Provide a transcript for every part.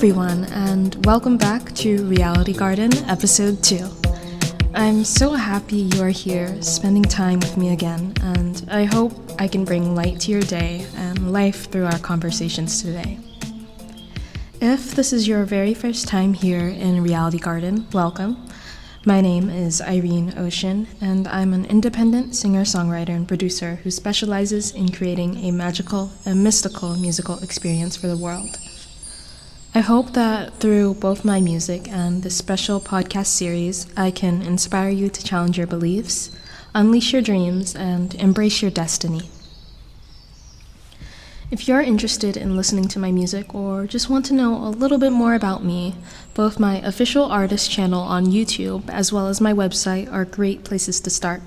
everyone, and welcome back to Reality Garden Episode 2. I'm so happy you are here spending time with me again, and I hope I can bring light to your day and life through our conversations today. If this is your very first time here in Reality Garden, welcome. My name is Irene Oceane, and I'm an independent singer-songwriter and producer who specializes in creating a magical and mystical musical experience for the world. I hope that through both my music and this special podcast series, I can inspire you to challenge your beliefs, unleash your dreams, and embrace your destiny. If you're interested in listening to my music or just want to know a little bit more about me, both my official artist channel on YouTube as well as my website are great places to start.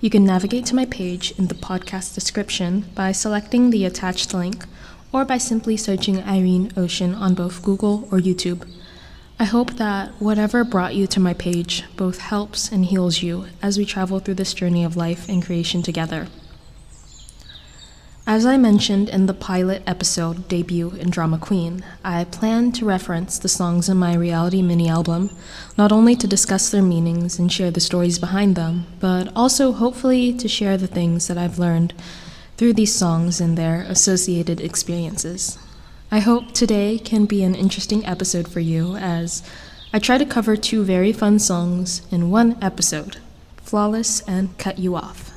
You can navigate to my page in the podcast description by selecting the attached link or by simply searching Irene Oceane on both Google or YouTube. I hope that whatever brought you to my page both helps and heals you as we travel through this journey of life and creation together. As I mentioned in the pilot episode, Debut and Drama Queen, I plan to reference the songs in my reality mini-album, not only to discuss their meanings and share the stories behind them, but also hopefully to share the things that I've learned through these songs and their associated experiences. I hope today can be an interesting episode for you as I try to cover two very fun songs in one episode, Flawless and Cut You Off.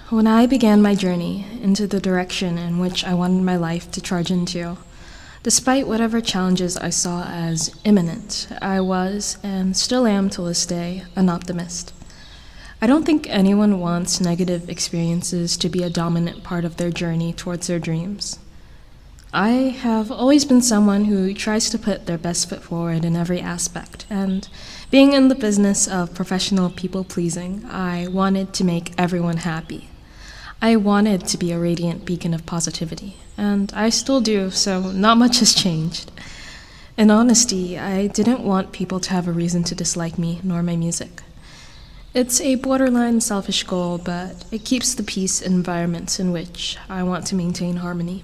When I began my journey into the direction in which I wanted my life to charge into, despite whatever challenges I saw as imminent, I was, and still am till this day, an optimist. I don't think anyone wants negative experiences to be a dominant part of their journey towards their dreams. I have always been someone who tries to put their best foot forward in every aspect, and being in the business of professional people-pleasing, I wanted to make everyone happy. I wanted to be a radiant beacon of positivity, and I still do, so not much has changed. In honesty, I didn't want people to have a reason to dislike me nor my music. It's a borderline selfish goal, but it keeps the peace in environments in which I want to maintain harmony.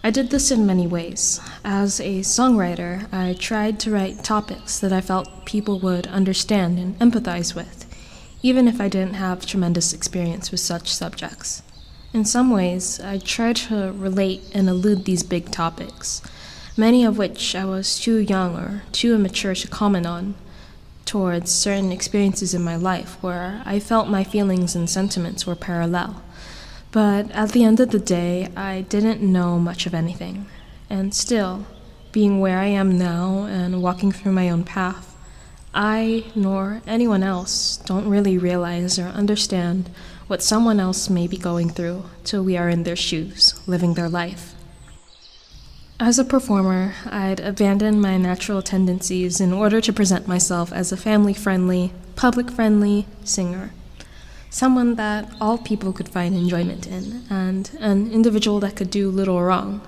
I did this in many ways. As a songwriter, I tried to write topics that I felt people would understand and empathize with, even if I didn't have tremendous experience with such subjects. In some ways, I tried to relate and elude these big topics, many of which I was too young or too immature to comment on, towards certain experiences in my life where I felt my feelings and sentiments were parallel. But at the end of the day, I didn't know much of anything. And still, being where I am now and walking through my own path, I, nor anyone else, don't really realize or understand what someone else may be going through till we are in their shoes, living their life. As a performer, I'd abandon my natural tendencies in order to present myself as a family-friendly, public-friendly singer. Someone that all people could find enjoyment in, and an individual that could do little wrong.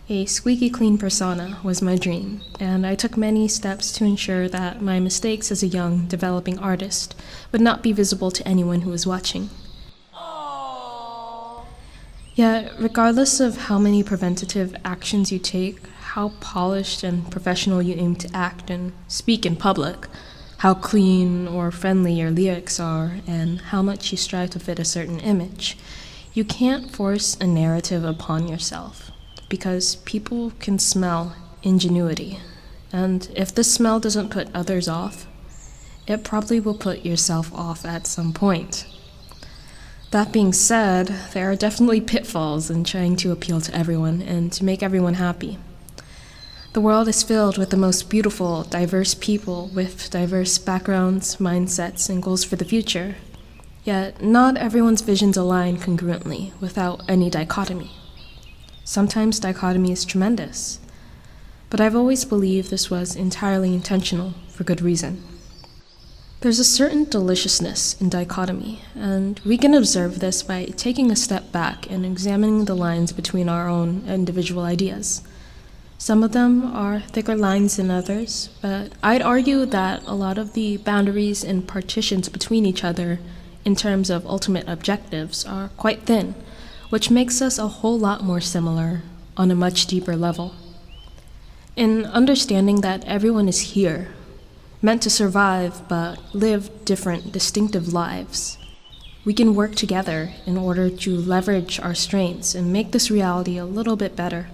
A squeaky clean persona was my dream, and I took many steps to ensure that my mistakes as a young, developing artist would not be visible to anyone who was watching. Yet, regardless of how many preventative actions you take, how polished and professional you aim to act and speak in public, how clean or friendly your lyrics are, and how much you strive to fit a certain image, you can't force a narrative upon yourself. Because people can smell ingenuity, and if this smell doesn't put others off, it probably will put yourself off at some point. That being said, there are definitely pitfalls in trying to appeal to everyone and to make everyone happy. The world is filled with the most beautiful, diverse people with diverse backgrounds, mindsets, and goals for the future, yet not everyone's visions align congruently without any dichotomy. Sometimes dichotomy is tremendous, but I've always believed this was entirely intentional for good reason. There's a certain deliciousness in dichotomy, and we can observe this by taking a step back and examining the lines between our own individual ideas. Some of them are thicker lines than others, but I'd argue that a lot of the boundaries and partitions between each other in terms of ultimate objectives are quite thin, which makes us a whole lot more similar on a much deeper level. In understanding that everyone is here, meant to survive but live different, distinctive lives, we can work together in order to leverage our strengths and make this reality a little bit better.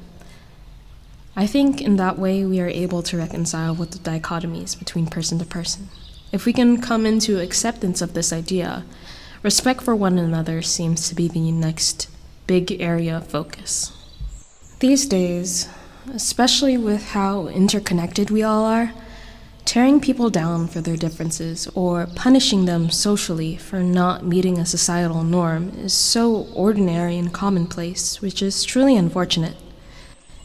I think in that way we are able to reconcile with the dichotomies between person to person. If we can come into acceptance of this idea, respect for one another seems to be the next big area of focus. These days, especially with how interconnected we all are, tearing people down for their differences or punishing them socially for not meeting a societal norm is so ordinary and commonplace, which is truly unfortunate.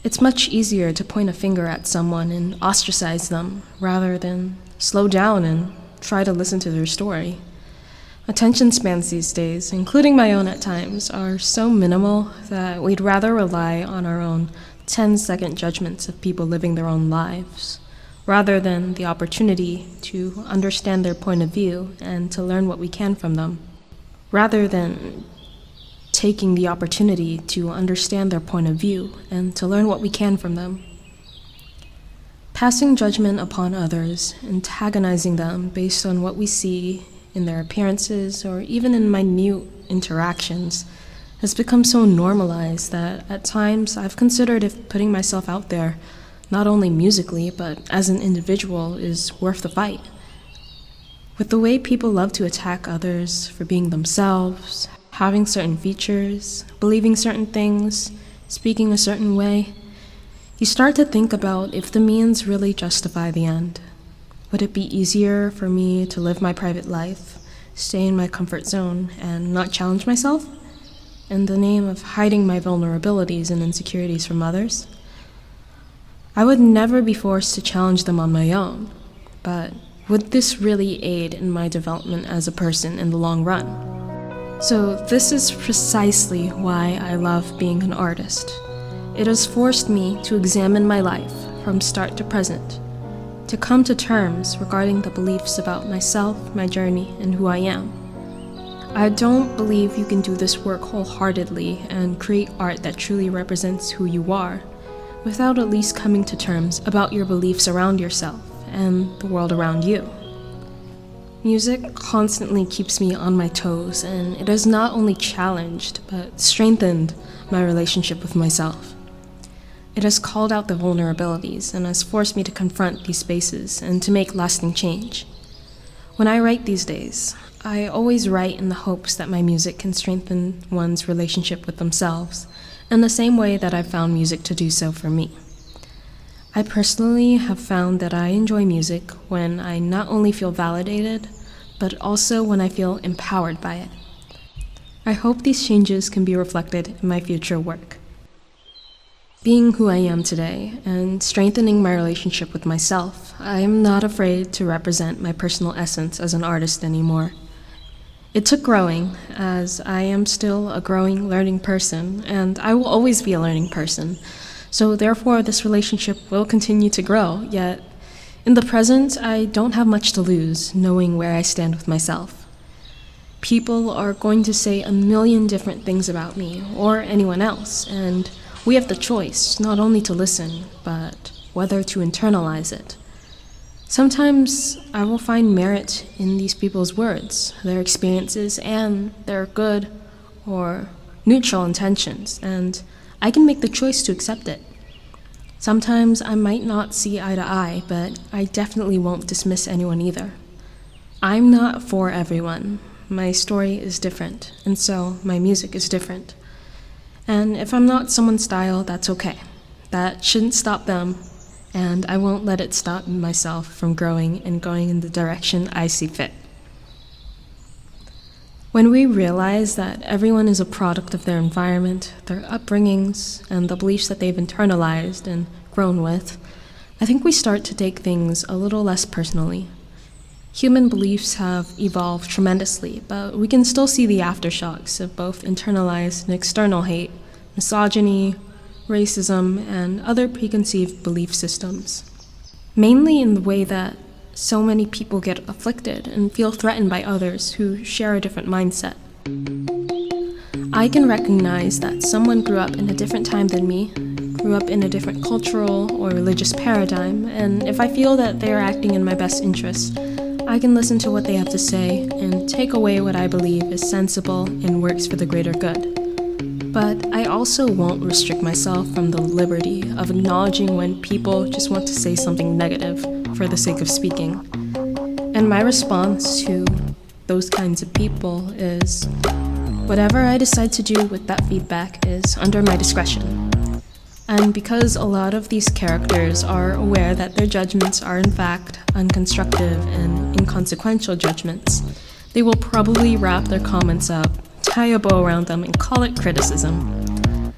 It's much easier to point a finger at someone and ostracize them rather than slow down and try to listen to their story. Attention spans these days, including my own at times, are so minimal that we'd rather rely on our own 10-second judgments of people living their own lives, rather than the opportunity to understand their point of view and to learn what we can from them, rather than taking the opportunity to understand their point of view and to learn what we can from them. Passing judgment upon others, antagonizing them based on what we see in their appearances or even in minute interactions, has become so normalized that at times I've considered if putting myself out there, not only musically but as an individual, is worth the fight. With the way people love to attack others for being themselves, having certain features, believing certain things, speaking a certain way, you start to think about if the means really justify the end. Would it be easier for me to live my private life, stay in my comfort zone, and not challenge myself, in the name of hiding my vulnerabilities and insecurities from others? I would never be forced to challenge them on my own, but would this really aid in my development as a person in the long run? So this is precisely why I love being an artist. It has forced me to examine my life from start to present, to come to terms regarding the beliefs about myself, my journey, and who I am. I don't believe you can do this work wholeheartedly and create art that truly represents who you are without at least coming to terms about your beliefs around yourself and the world around you. Music constantly keeps me on my toes, and it has not only challenged, but strengthened my relationship with myself. It has called out the vulnerabilities and has forced me to confront these spaces and to make lasting change. When I write these days, I always write in the hopes that my music can strengthen one's relationship with themselves in the same way that I've found music to do so for me. I personally have found that I enjoy music when I not only feel validated, but also when I feel empowered by it. I hope these changes can be reflected in my future work. Being who I am today and strengthening my relationship with myself, I am not afraid to represent my personal essence as an artist anymore. It took growing, as I am still a growing, learning person, and I will always be a learning person. So therefore, this relationship will continue to grow, yet in the present, I don't have much to lose, knowing where I stand with myself. People are going to say a million different things about me, or anyone else, and we have the choice not only to listen, but whether to internalize it. Sometimes I will find merit in these people's words, their experiences, and their good or neutral intentions, and I can make the choice to accept it. Sometimes I might not see eye to eye, but I definitely won't dismiss anyone either. I'm not for everyone. My story is different, and so my music is different. And if I'm not someone's style, that's okay. That shouldn't stop them, and I won't let it stop myself from growing and going in the direction I see fit. When we realize that everyone is a product of their environment, their upbringings, and the beliefs that they've internalized and grown with, I think we start to take things a little less personally. Human beliefs have evolved tremendously, but we can still see the aftershocks of both internalized and external hate, misogyny, racism, and other preconceived belief systems. Mainly in the way that so many people get afflicted and feel threatened by others who share a different mindset. I can recognize that someone grew up in a different time than me, grew up in a different cultural or religious paradigm, and if I feel that they are acting in my best interest, I can listen to what they have to say and take away what I believe is sensible and works for the greater good. But I also won't restrict myself from the liberty of acknowledging when people just want to say something negative for the sake of speaking. And my response to those kinds of people is, whatever I decide to do with that feedback is under my discretion. And because a lot of these characters are aware that their judgments are in fact unconstructive and inconsequential judgments, they will probably wrap their comments up, tie a bow around them, and call it criticism.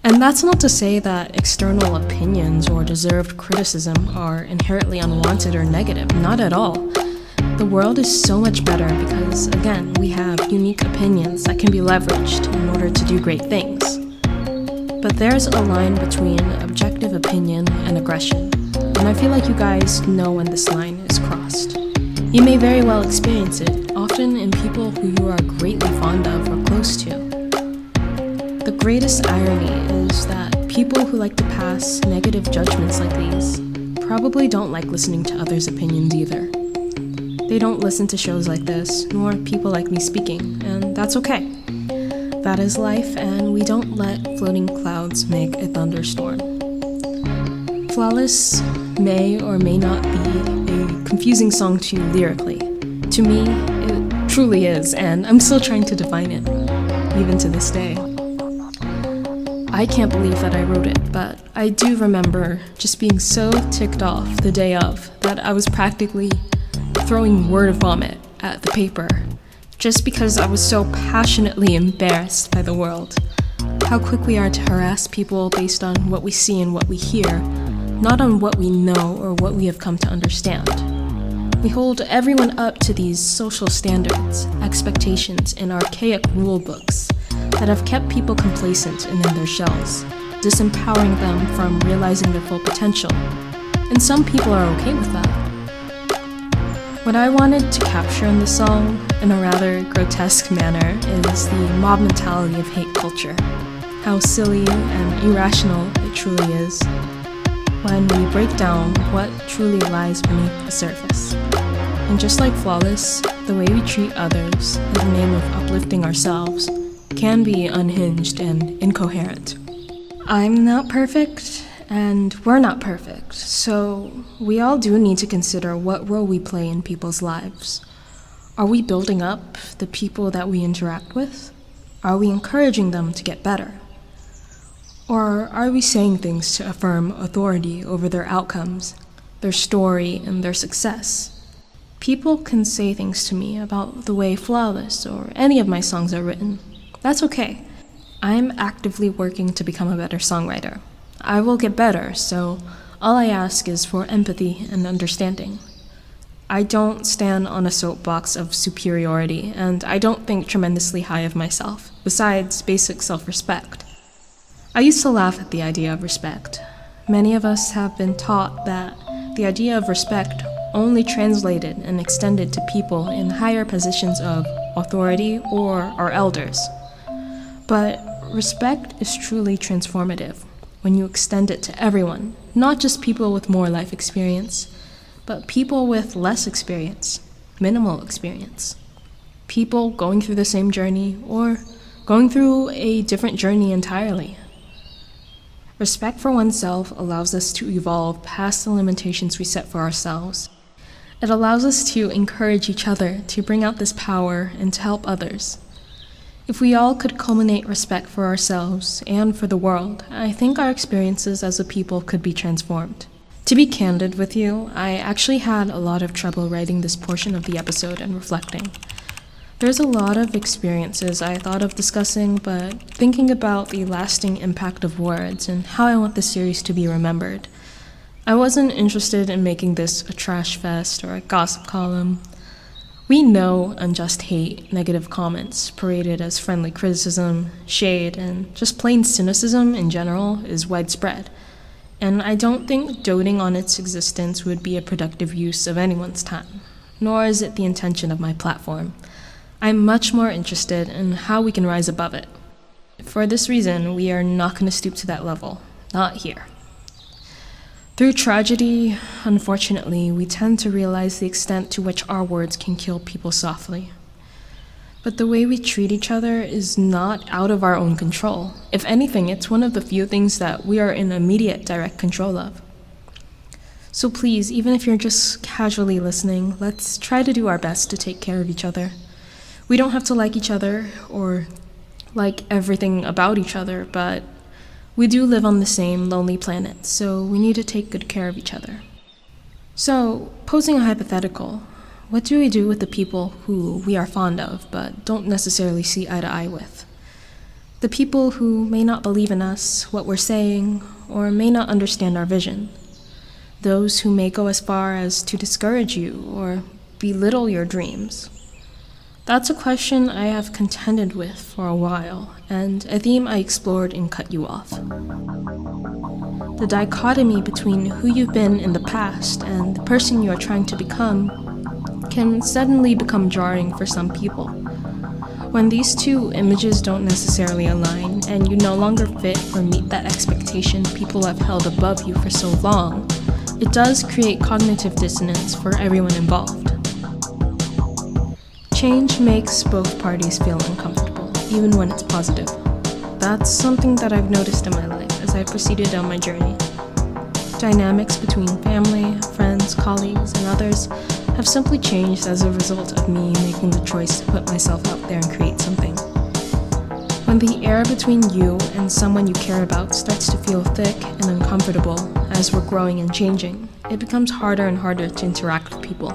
And that's not to say that external opinions or deserved criticism are inherently unwanted or negative, not at all. The world is so much better because, again, we have unique opinions that can be leveraged in order to do great things. But there's a line between objective opinion and aggression, and I feel like you guys know when this line is crossed. You may very well experience it, often in people who you are greatly fond of or close to. The greatest irony is that people who like to pass negative judgments like these probably don't like listening to others' opinions either. They don't listen to shows like this, nor people like me speaking, and that's okay. That is life, and we don't let floating clouds make a thunderstorm. Flawless may or may not be a confusing song to you lyrically. To me, it truly is, and I'm still trying to define it, even to this day. I can't believe that I wrote it, but I do remember just being so ticked off the day of that I was practically throwing word vomit at the paper, just because I was so passionately embarrassed by the world. How quick we are to harass people based on what we see and what we hear, not on what we know or what we have come to understand. We hold everyone up to these social standards, expectations, and archaic rule books that have kept people complacent and in their shells, disempowering them from realizing their full potential. And some people are okay with that. What I wanted to capture in the song, in a rather grotesque manner, is the mob mentality of hate culture. How silly and irrational it truly is when we break down what truly lies beneath the surface. And just like Flawless, the way we treat others in the name of uplifting ourselves can be unhinged and incoherent. I'm not perfect, and we're not perfect, so we all do need to consider what role we play in people's lives. Are we building up the people that we interact with? Are we encouraging them to get better? Or are we saying things to affirm authority over their outcomes, their story, and their success? People can say things to me about the way Flawless or any of my songs are written. That's okay. I'm actively working to become a better songwriter. I will get better, so all I ask is for empathy and understanding. I don't stand on a soapbox of superiority, and I don't think tremendously high of myself, besides basic self-respect. I used to laugh at the idea of respect. Many of us have been taught that the idea of respect only translated and extended to people in higher positions of authority or our elders. But respect is truly transformative when you extend it to everyone, not just people with more life experience, but people with less experience, minimal experience. People going through the same journey or going through a different journey entirely. Respect for oneself allows us to evolve past the limitations we set for ourselves. It allows us to encourage each other to bring out this power and to help others. If we all could culminate respect for ourselves and for the world, I think our experiences as a people could be transformed. To be candid with you, I actually had a lot of trouble writing this portion of the episode and reflecting. There's a lot of experiences I thought of discussing, but thinking about the lasting impact of words and how I want this series to be remembered, I wasn't interested in making this a trash fest or a gossip column. We know unjust hate, negative comments, paraded as friendly criticism, shade, and just plain cynicism in general is widespread. And I don't think doting on its existence would be a productive use of anyone's time, nor is it the intention of my platform. I'm much more interested in how we can rise above it. For this reason, we are not going to stoop to that level. Not here. Through tragedy, unfortunately, we tend to realize the extent to which our words can kill people softly. But the way we treat each other is not out of our own control. If anything, it's one of the few things that we are in immediate direct control of. So please, even if you're just casually listening, let's try to do our best to take care of each other. We don't have to like each other or like everything about each other, but we do live on the same lonely planet, so we need to take good care of each other. So, posing a hypothetical, what do we do with the people who we are fond of but don't necessarily see eye to eye with? The people who may not believe in us, what we're saying, or may not understand our vision. Those who may go as far as to discourage you or belittle your dreams. That's a question I have contended with for a while, and a theme I explored in Cut You Off. The dichotomy between who you've been in the past and the person you are trying to become can suddenly become jarring for some people. When these two images don't necessarily align and you no longer fit or meet that expectation people have held above you for so long, it does create cognitive dissonance for everyone involved. Change makes both parties feel uncomfortable, even when it's positive. That's something that I've noticed in my life as I proceeded down my journey. Dynamics between family, friends, colleagues, and others have simply changed as a result of me making the choice to put myself out there and create something. When the air between you and someone you care about starts to feel thick and uncomfortable as we're growing and changing, it becomes harder and harder to interact with people.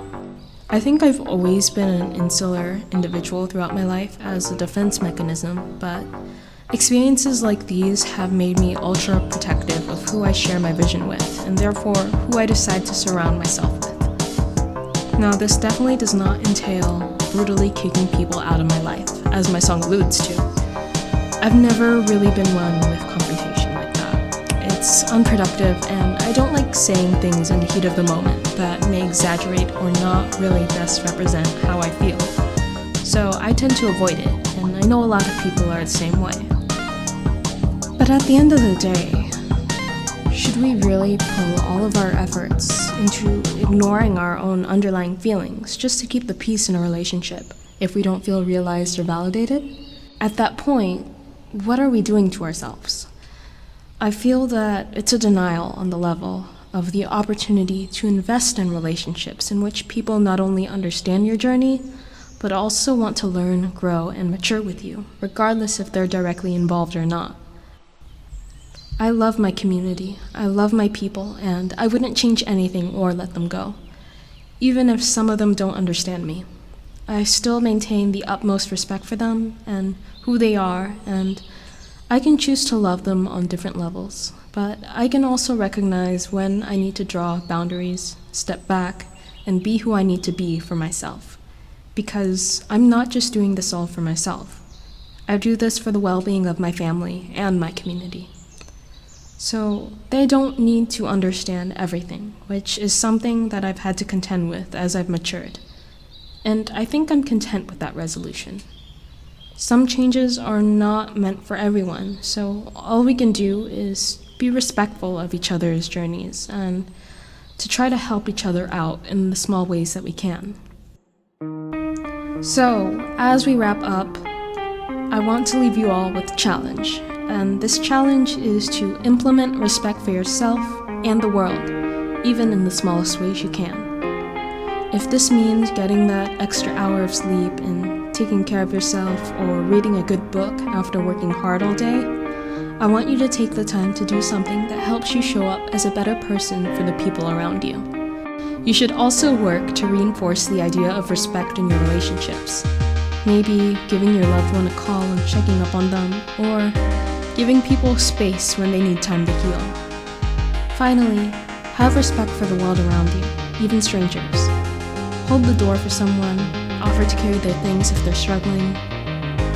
I think I've always been an insular individual throughout my life as a defense mechanism, but experiences like these have made me ultra protective of who I share my vision with, and therefore who I decide to surround myself with. Now, this definitely does not entail brutally kicking people out of my life, as my song alludes to. I've never really been one with confrontation like that. It's unproductive, and I don't like saying things in the heat of the moment that may exaggerate or not really best represent how I feel. So I tend to avoid it, and I know a lot of people are the same way. But at the end of the day, should we really pull all of our efforts into ignoring our own underlying feelings just to keep the peace in a relationship if we don't feel realized or validated? At that point, what are we doing to ourselves? I feel that it's a denial on the level of the opportunity to invest in relationships in which people not only understand your journey, but also want to learn, grow, and mature with you, regardless if they're directly involved or not. I love my community, I love my people, and I wouldn't change anything or let them go, even if some of them don't understand me. I still maintain the utmost respect for them and who they are, and I can choose to love them on different levels, but I can also recognize when I need to draw boundaries, step back, and be who I need to be for myself. Because I'm not just doing this all for myself. I do this for the well-being of my family and my community. So they don't need to understand everything, which is something that I've had to contend with as I've matured. And I think I'm content with that resolution. Some changes are not meant for everyone, so all we can do is be respectful of each other's journeys and to try to help each other out in the small ways that we can. So, as we wrap up, I want to leave you all with a challenge, and this challenge is to implement respect for yourself and the world, even in the smallest ways you can. If this means getting that extra hour of sleep and taking care of yourself or reading a good book after working hard all day, I want you to take the time to do something that helps you show up as a better person for the people around you. You should also work to reinforce the idea of respect in your relationships. Maybe giving your loved one a call and checking up on them, or giving people space when they need time to heal. Finally, have respect for the world around you, even strangers. Hold the door for someone, offer to carry their things if they're struggling.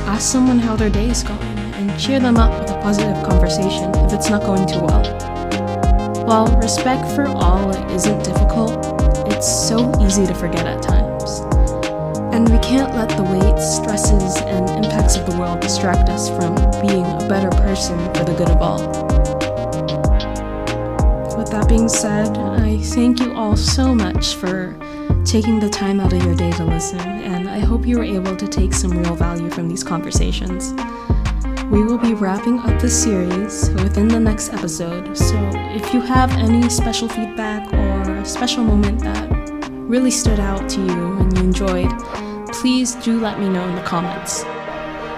Ask someone how their day is going, and cheer them up with a positive conversation if it's not going too well. While respect for all isn't difficult, it's so easy to forget at times. And we can't let the weight, stresses, and impacts of the world distract us from being a better person for the good of all. With that being said, I thank you all so much for taking the time out of your day to listen, and I hope you were able to take some real value from these conversations. We will be wrapping up the series within the next episode, so if you have any special feedback or a special moment that really stood out to you and you enjoyed, please do let me know in the comments.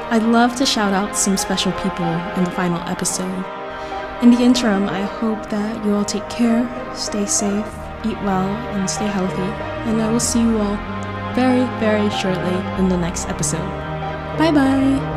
I'd love to shout out some special people in the final episode. In the interim, I hope that you all take care, stay safe, eat well, and stay healthy, and I will see you all very, very shortly in the next episode. Bye bye!